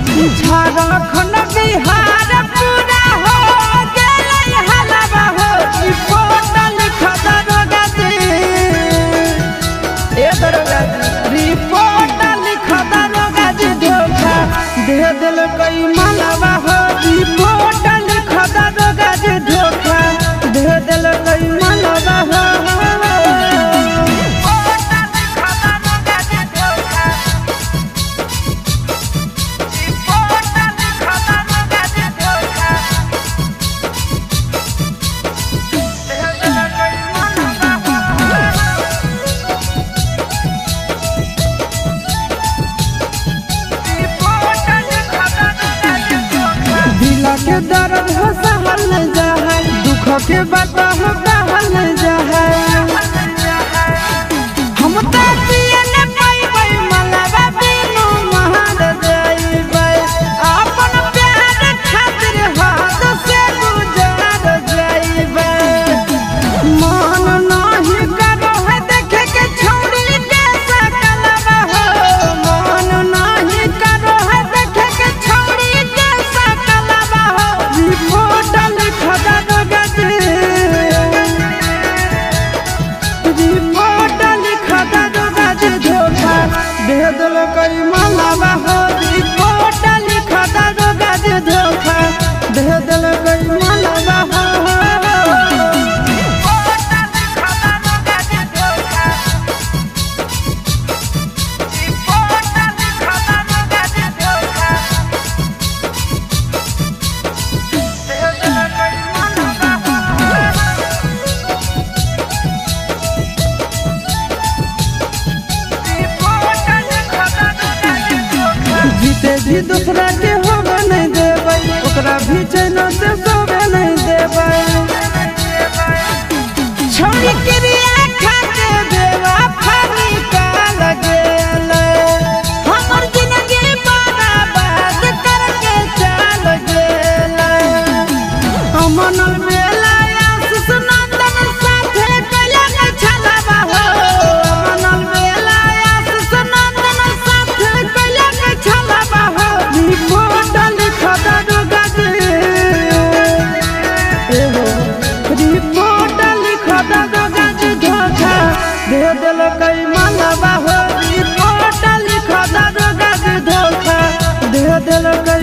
झारखंड बिहार पूरा हो गेलै हलवा हो रिपोर्ट लिखत दरोगा जी ए दरोगा जी रिपोर्ट लिखत दरोगा जी धोखा दे देलकै मलवा हो रिपोर्ट लिखत दरोगा जी धोखा दे देलकै मलवा हो के दर्द हो सहल जाए दुख के बात हो कहल जाए हम तो पिए न पाइबै मलबा बिनु महार जाइबै अपन प्यार खातिर हाथ से गुजार जाइबै मन नहीं करो है देखे के छौरी के सकलवा हो मन नहीं करो है देखे के छौरी के सकलवा रिपोर्ट लिखत दरोगा जी रिपोर्ट लिखत दरोगा जी धोखा दे देलकै मलबा हो रिपोर्ट लिखत दरोगा जी धोखा दे देलकै मलबा हो जीते भी दूसरा के होवे नहीं देबै ओकरा भी चैन से सोवे नहीं देबै छोड़ी क्रिया खाके देवा फानी का लगेले हमर जिंदगी बर्बाद करके चल गेले अमन मेला आशीष नंदन साथे कला न छलवा हो अमन मेला आशीष नंदन साथे कला न छलवा हो रिपोर्ट लिखत दरोगा जी रिपोर्ट लिखत दरोगा जी धोखा दे देलकै मलबा हो रिपोर्ट लिखत दरोगा जी धोखा दे देलकै